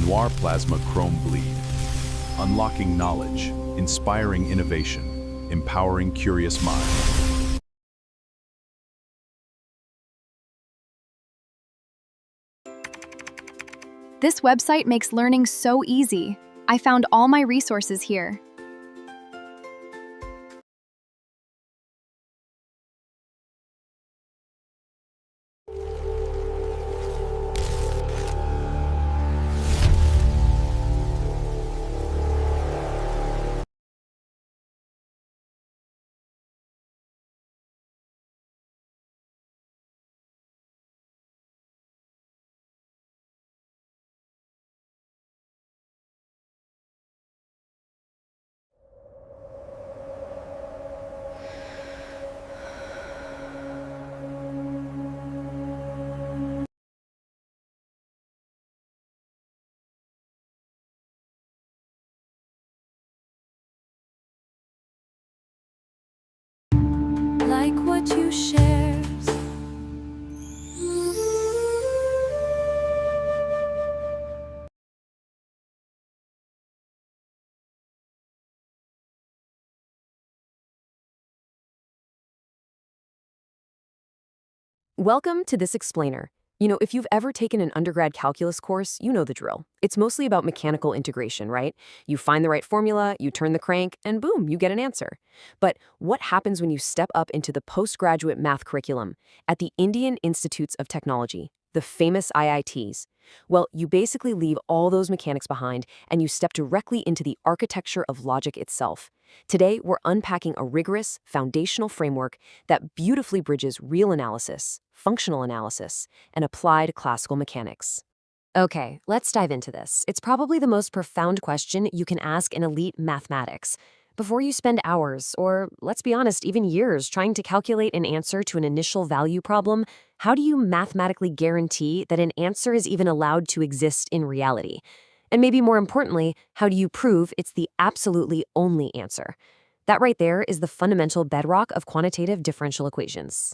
Noir plasma chrome bleed. Unlocking knowledge, inspiring innovation, empowering curious minds. This website makes learning so easy. I found all my resources here. Like what you share. Welcome to this explainer. You know, if you've ever taken an undergrad calculus course, you know the drill. It's mostly about mechanical integration, right? You find the right formula, you turn the crank, and boom, you get an answer. But what happens when you step up into the postgraduate math curriculum at the Indian Institutes of Technology, the famous IITs? Well, you basically leave all those mechanics behind and you step directly into the architecture of logic itself. Today, we're unpacking a rigorous, foundational framework that beautifully bridges real analysis, functional analysis, and applied classical mechanics. Okay, let's dive into this. It's probably the most profound question you can ask in elite mathematics. Before you spend hours, or let's be honest, even years, trying to calculate an answer to an initial value problem, how do you mathematically guarantee that an answer is even allowed to exist in reality? And maybe more importantly, how do you prove it's the absolutely only answer? That right there is the fundamental bedrock of quantitative differential equations.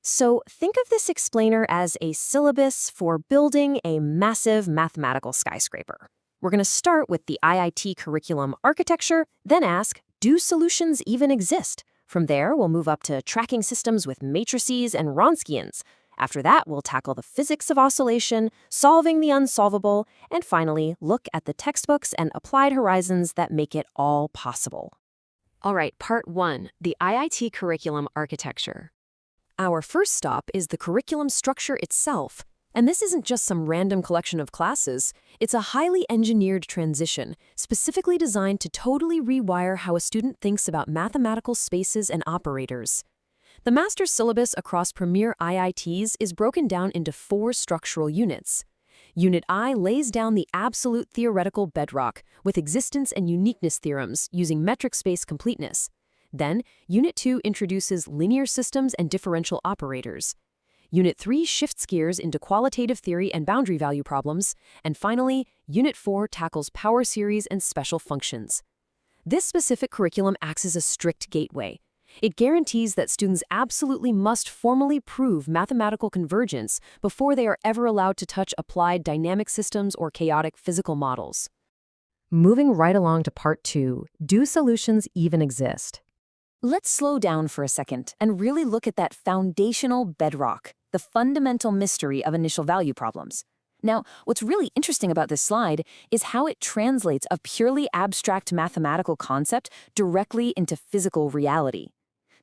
So think of this explainer as a syllabus for building a massive mathematical skyscraper. We're going to start with the IIT curriculum architecture, then ask, do solutions even exist? From there, we'll move up to tracking systems with matrices and Wronskians. After that, we'll tackle the physics of oscillation, solving the unsolvable, and finally, look at the textbooks and applied horizons that make it all possible. All right, part 1, the IIT curriculum architecture. Our first stop is the curriculum structure itself. And this isn't just some random collection of classes. It's a highly engineered transition, specifically designed to totally rewire how a student thinks about mathematical spaces and operators. The master's syllabus across premier IITs is broken down into 4 structural units. Unit I lays down the absolute theoretical bedrock with existence and uniqueness theorems using metric space completeness. Then, Unit 2 introduces linear systems and differential operators. Unit 3 shifts gears into qualitative theory and boundary value problems. And finally, Unit 4 tackles power series and special functions. This specific curriculum acts as a strict gateway. It guarantees that students absolutely must formally prove mathematical convergence before they are ever allowed to touch applied dynamic systems or chaotic physical models. Moving right along to part 2, do solutions even exist? Let's slow down for a second and really look at that foundational bedrock, the fundamental mystery of initial value problems. Now, what's really interesting about this slide is how it translates a purely abstract mathematical concept directly into physical reality.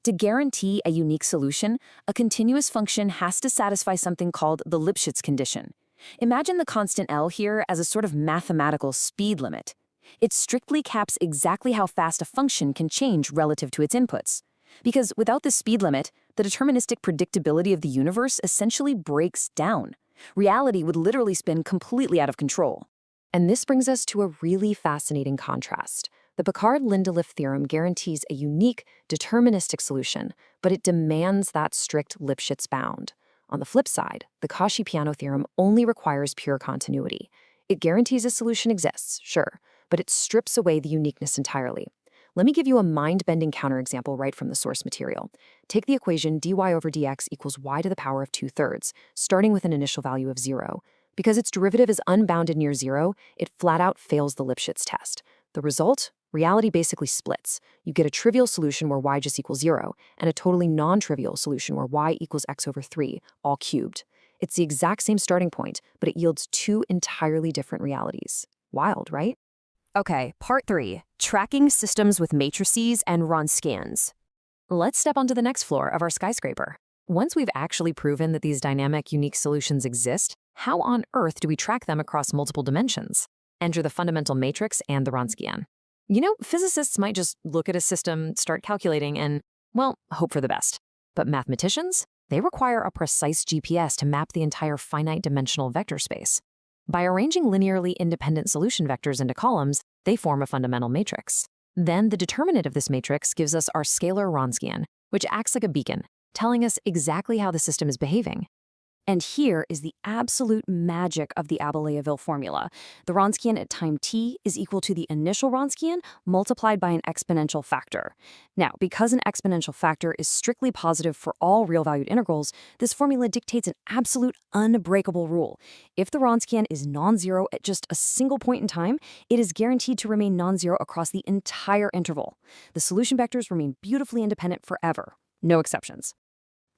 To guarantee a unique solution, a continuous function has to satisfy something called the Lipschitz condition. Imagine the constant L here as a sort of mathematical speed limit. It strictly caps exactly how fast a function can change relative to its inputs. Because without this speed limit, the deterministic predictability of the universe essentially breaks down. Reality would literally spin completely out of control. And this brings us to a really fascinating contrast. The Picard-Lindelöf theorem guarantees a unique, deterministic solution, but it demands that strict Lipschitz bound. On the flip side, the Cauchy-Peano theorem only requires pure continuity. It guarantees a solution exists, sure, but it strips away the uniqueness entirely. Let me give you a mind-bending counterexample right from the source material. Take the equation dy over dx equals y to the power of 2/3, starting with an initial value of 0. Because its derivative is unbounded near zero, it flat out fails the Lipschitz test. The result? Reality basically splits. You get a trivial solution where y just equals 0, and a totally non-trivial solution where y equals x over 3, all cubed. It's the exact same starting point, but it yields two entirely different realities. Wild, right? Okay, part 3, tracking systems with matrices and Wronskians. Let's step onto the next floor of our skyscraper. Once we've actually proven that these dynamic, unique solutions exist, how on earth do we track them across multiple dimensions? Enter the fundamental matrix and the Wronskian. You know, physicists might just look at a system, start calculating, and, well, hope for the best. But mathematicians? They require a precise GPS to map the entire finite dimensional vector space. By arranging linearly independent solution vectors into columns, they form a fundamental matrix. Then the determinant of this matrix gives us our scalar Wronskian, which acts like a beacon, telling us exactly how the system is behaving. And here is the absolute magic of the Abele-Avil formula. The Wronskian at time t is equal to the initial Wronskian multiplied by an exponential factor. Now, because an exponential factor is strictly positive for all real-valued integrals, this formula dictates an absolute unbreakable rule. If the Wronskian is non-zero at just a single point in time, it is guaranteed to remain non-zero across the entire interval. The solution vectors remain beautifully independent forever. No exceptions.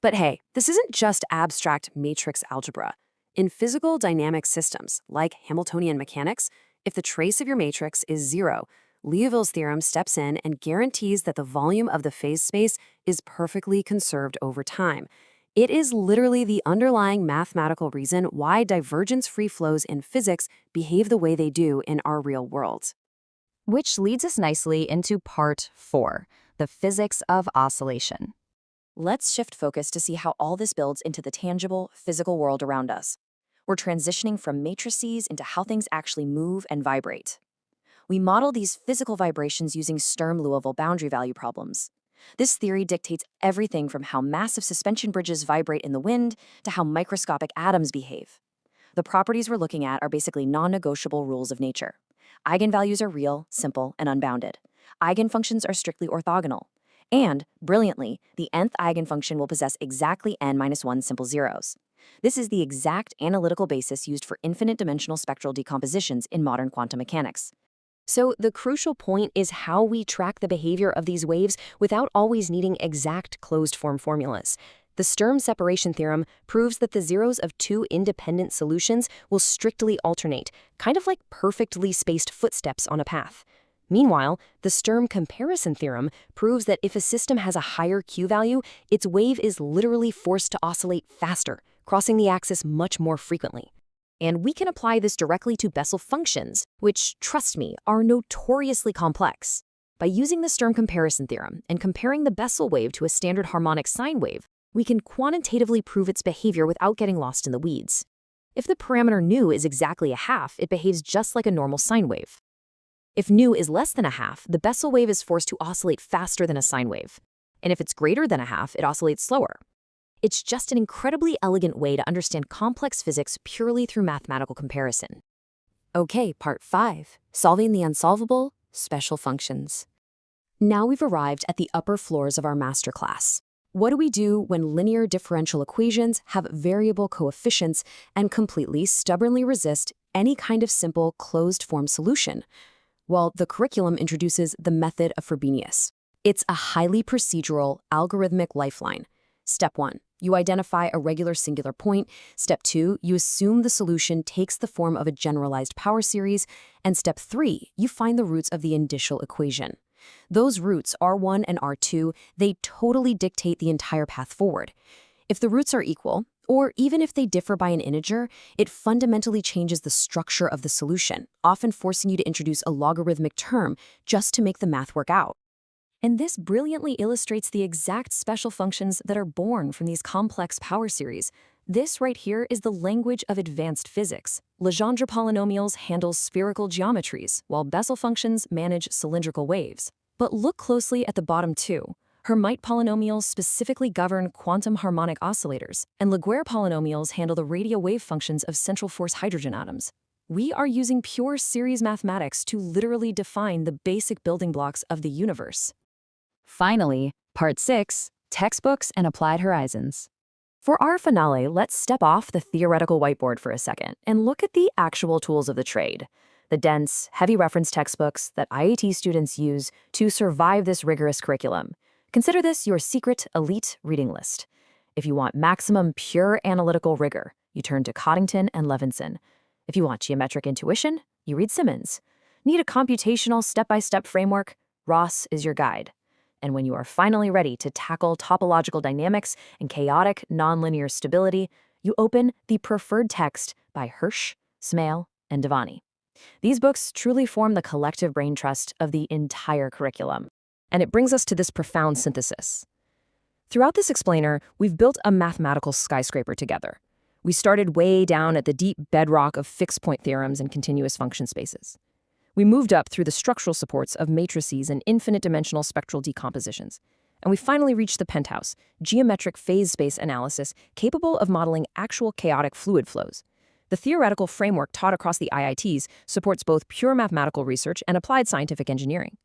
But hey, this isn't just abstract matrix algebra. In physical dynamic systems, like Hamiltonian mechanics, if the trace of your matrix is 0, Liouville's theorem steps in and guarantees that the volume of the phase space is perfectly conserved over time. It is literally the underlying mathematical reason why divergence-free flows in physics behave the way they do in our real world. Which leads us nicely into part 4, the physics of oscillation. Let's shift focus to see how all this builds into the tangible, physical world around us. We're transitioning from matrices into how things actually move and vibrate. We model these physical vibrations using Sturm-Liouville boundary value problems. This theory dictates everything from how massive suspension bridges vibrate in the wind to how microscopic atoms behave. The properties we're looking at are basically non-negotiable rules of nature. Eigenvalues are real, simple, and unbounded. Eigenfunctions are strictly orthogonal. And, brilliantly, the nth eigenfunction will possess exactly n-1 simple zeros. This is the exact analytical basis used for infinite-dimensional spectral decompositions in modern quantum mechanics. So the crucial point is how we track the behavior of these waves without always needing exact closed-form formulas. The Sturm separation theorem proves that the zeros of two independent solutions will strictly alternate, kind of like perfectly spaced footsteps on a path. Meanwhile, the Sturm comparison theorem proves that if a system has a higher Q value, its wave is literally forced to oscillate faster, crossing the axis much more frequently. And we can apply this directly to Bessel functions, which, trust me, are notoriously complex. By using the Sturm comparison theorem and comparing the Bessel wave to a standard harmonic sine wave, we can quantitatively prove its behavior without getting lost in the weeds. If the parameter nu is exactly a half, it behaves just like a normal sine wave. If nu is less than a half, the Bessel wave is forced to oscillate faster than a sine wave. And if it's greater than a half, it oscillates slower. It's just an incredibly elegant way to understand complex physics purely through mathematical comparison. Okay, part 5, solving the unsolvable, special functions. Now we've arrived at the upper floors of our masterclass. What do we do when linear differential equations have variable coefficients and completely stubbornly resist any kind of simple closed-form solution? Well, the curriculum introduces the method of Frobenius. It's a highly procedural, algorithmic lifeline. Step 1, you identify a regular singular point. Step 2, you assume the solution takes the form of a generalized power series. And step 3, you find the roots of the indicial equation. Those roots, R1 and R2, they totally dictate the entire path forward. If the roots are equal, or even if they differ by an integer, it fundamentally changes the structure of the solution, often forcing you to introduce a logarithmic term just to make the math work out. And this brilliantly illustrates the exact special functions that are born from these complex power series. This right here is the language of advanced physics. Legendre polynomials handle spherical geometries, while Bessel functions manage cylindrical waves. But look closely at the bottom two. Hermite polynomials specifically govern quantum harmonic oscillators, and Laguerre polynomials handle the radio wave functions of central force hydrogen atoms. We are using pure series mathematics to literally define the basic building blocks of the universe. Finally, part 6, textbooks and applied horizons. For our finale, let's step off the theoretical whiteboard for a second and look at the actual tools of the trade, the dense, heavy reference textbooks that IAT students use to survive this rigorous curriculum. Consider this your secret elite reading list. If you want maximum pure analytical rigor, you turn to Coddington and Levinson. If you want geometric intuition, you read Simmons. Need a computational step-by-step framework? Ross is your guide. And when you are finally ready to tackle topological dynamics and chaotic nonlinear stability, you open The Preferred Text by Hirsch, Smale, and Devani. These books truly form the collective brain trust of the entire curriculum. And it brings us to this profound synthesis. Throughout this explainer, we've built a mathematical skyscraper together. We started way down at the deep bedrock of fixed-point theorems and continuous function spaces. We moved up through the structural supports of matrices and infinite-dimensional spectral decompositions. And we finally reached the penthouse, geometric phase space analysis capable of modeling actual chaotic fluid flows. The theoretical framework taught across the IITs supports both pure mathematical research and applied scientific engineering.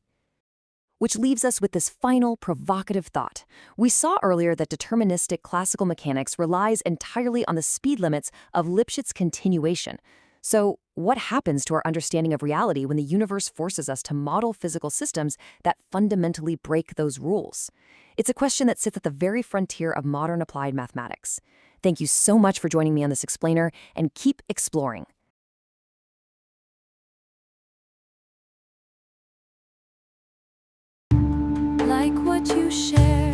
Which leaves us with this final provocative thought. We saw earlier that deterministic classical mechanics relies entirely on the speed limits of Lipschitz continuation. So, what happens to our understanding of reality when the universe forces us to model physical systems that fundamentally break those rules? It's a question that sits at the very frontier of modern applied mathematics. Thank you so much for joining me on this explainer, and keep exploring. Like what you shared.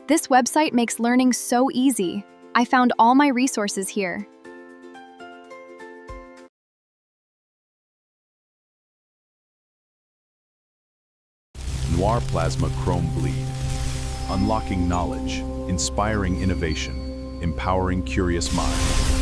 This website makes learning so easy. I found all my resources here. Noir plasma chrome bleed. Unlocking knowledge, inspiring innovation, empowering curious mind.